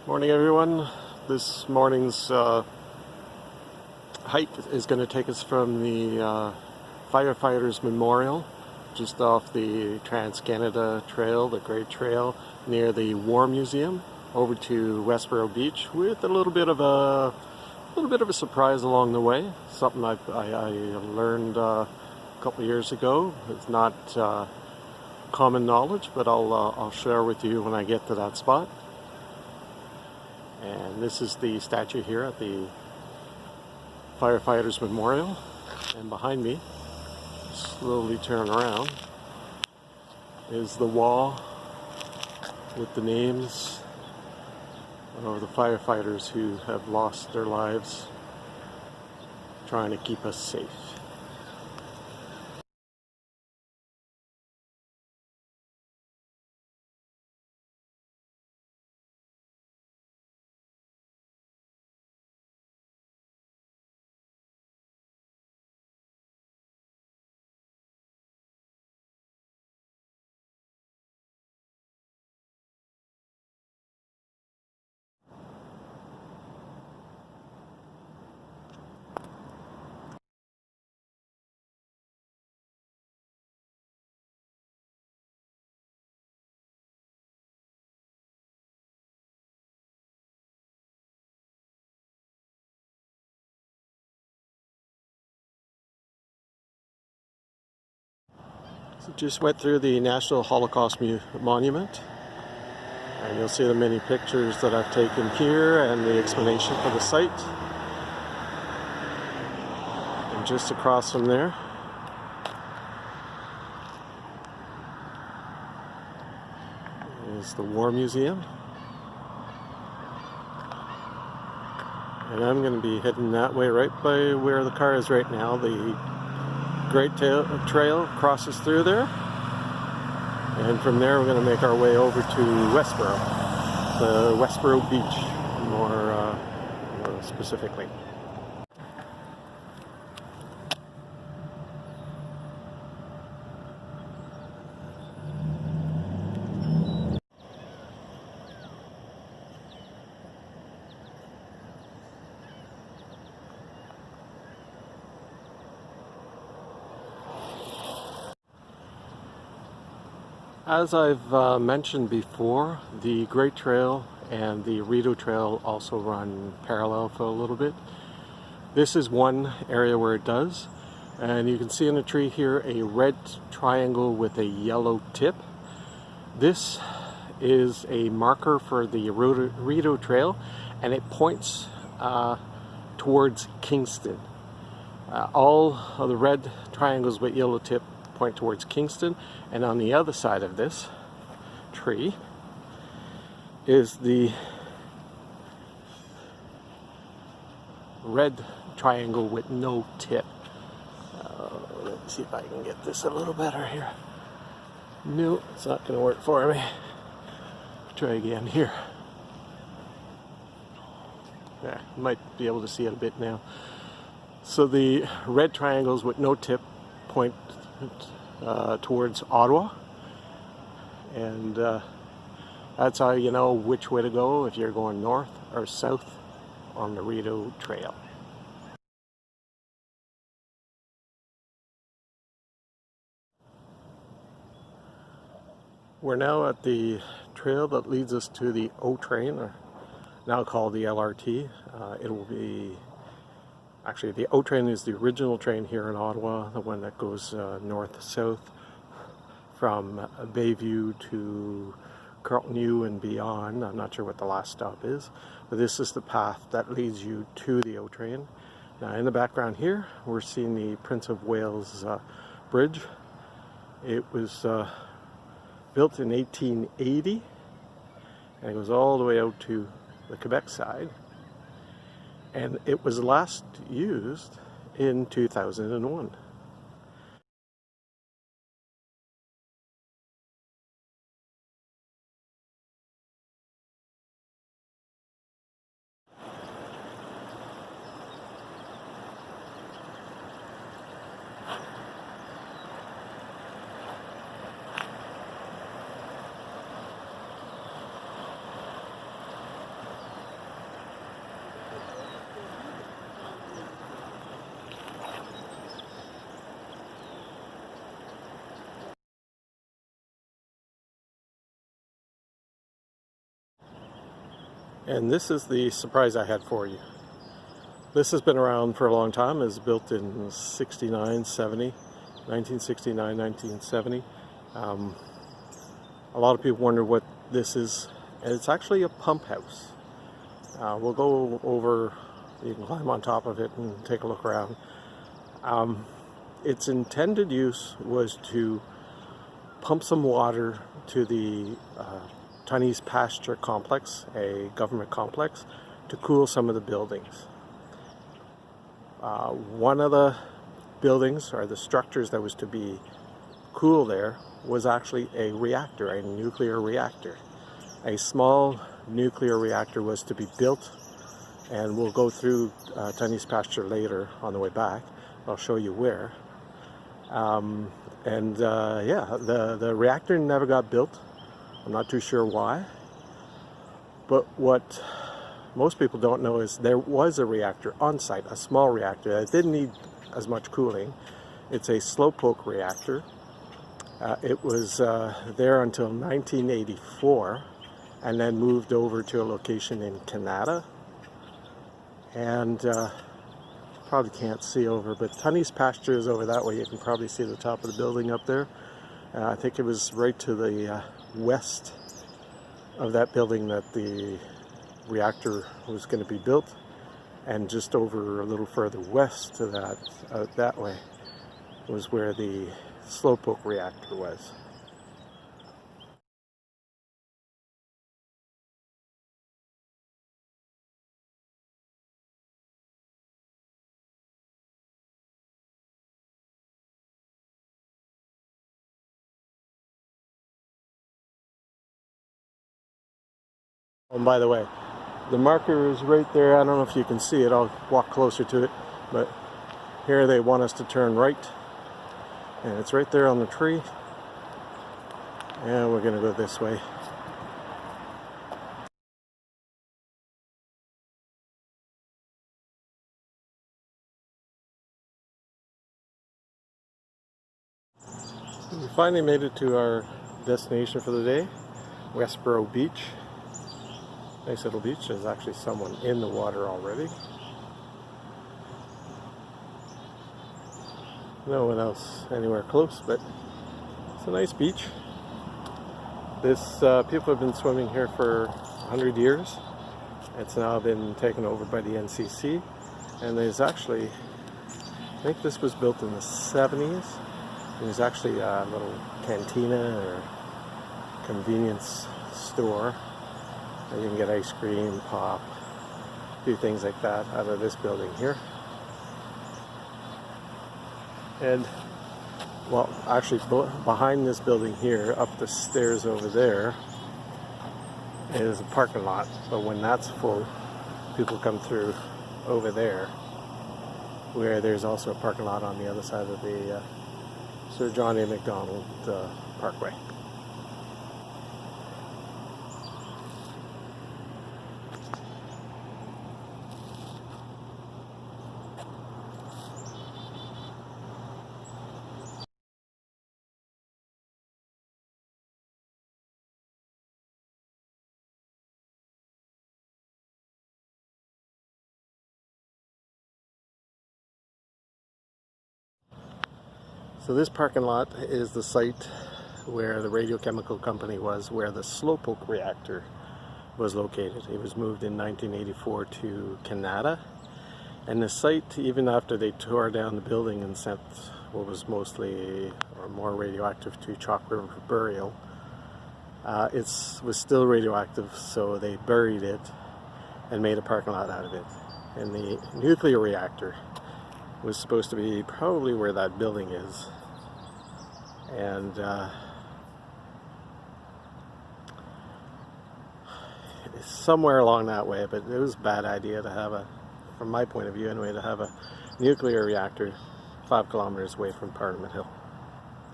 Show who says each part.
Speaker 1: Morning everyone. This morning's hike is going to take us from the Firefighters Memorial just off the Trans-Canada Trail, the Great Trail, near the War Museum, over to Westborough Beach with a little bit of a surprise along the way. Something I learned a couple of years ago. It's not common knowledge, but I'll share with you when I get to that spot. And this is the statue here at the Firefighters Memorial. And behind me, slowly turn around, is the wall with the names of the firefighters who have lost their lives trying to keep us safe. So just went through the National Holocaust Monument, and you'll see the many pictures that I've taken here and the explanation for the site. And just across from there is the War Museum. And I'm going to be heading that way, right by where the car is right now. The Great Trail crosses through there, and from there we're going to make our way over to Westborough, the Westborough Beach, more specifically. As I've mentioned before, the Great Trail and the Reactor Trail also run parallel for a little bit. This is one area where it does, and you can see in the tree here a red triangle with a yellow tip. This is a marker for the Reactor Trail, and it points towards Kingston. All of the red triangles with yellow tip point towards Kingston, and on the other side of this tree is the red triangle with no tip. Let me see if I can get this a little better here. No, it's not going to work for me. Try again here. Yeah, might be able to see it a bit now. So the red triangles with no tip point towards Ottawa, and that's how you know which way to go if you're going north or south on the Reactor Trail. We're now at the trail that leads us to the O train, or now called the LRT. It will be actually, the O train is the original train here in Ottawa, the one that goes north-south from Bayview to Carlton U and beyond. I'm not sure what the last stop is, but this is the path that leads you to the O train. Now in the background here, we're seeing the Prince of Wales Bridge. It was built in 1880, and it goes all the way out to the Quebec side. And it was last used in 2001. And this is the surprise I had for you. This has been around for a long time. It was built in 69, 70, 1969, 1970. A lot of people wonder what this is. And it's actually a pump house. We'll go over, you can climb on top of it and take a look around. Its intended use was to pump some water to the Tunney's Pasture complex, a government complex, to cool some of the buildings. One of the buildings, or the structures that was to be cool there, was actually a reactor, a nuclear reactor. A small nuclear reactor was to be built, and we'll go through Tunney's Pasture later on the way back. I'll show you where. Yeah, the reactor never got built. I'm not too sure why. But what most people don't know is there was a reactor on site, a small reactor that didn't need as much cooling. It's a slowpoke reactor. It was there until 1984 and then moved over to a location in Canada. And probably can't see over, but Tunney's Pasture is over that way. You can probably see the top of the building up there. I think it was right to the west of that building that the reactor was going to be built, and just over a little further west to that, out that way, was where the slowpoke reactor was. Oh, and by the way, the marker is right there. I don't know if you can see it. I'll walk closer to it. But here they want us to turn right. And it's right there on the tree. And we're going to go this way. We finally made it to our destination for the day, Westborough Beach. Nice little beach. There's actually someone in the water already. No one else anywhere close, but it's a nice beach. People have been swimming here for 100 years. It's now been taken over by the NCC, and there's actually, I think this was built in the 70s. There's actually a little cantina or convenience store. You can get ice cream, pop, do things like that out of this building here. And, well, actually behind this building here, up the stairs over there, is a parking lot. But when that's full, people come through over there, where there's also a parking lot on the other side of the Sir John A. Macdonald Parkway. So this parking lot is the site where the radiochemical company was, where the slowpoke reactor was located. It was moved in 1984 to Canada. And the site, even after they tore down the building and sent what was mostly or more radioactive to Chalk River burial, it was still radioactive, so they buried it and made a parking lot out of it. And the nuclear reactor was supposed to be probably where that building is, and somewhere along that way. But it was a bad idea to have from my point of view anyway, to have a nuclear reactor 5 kilometers away from Parliament Hill.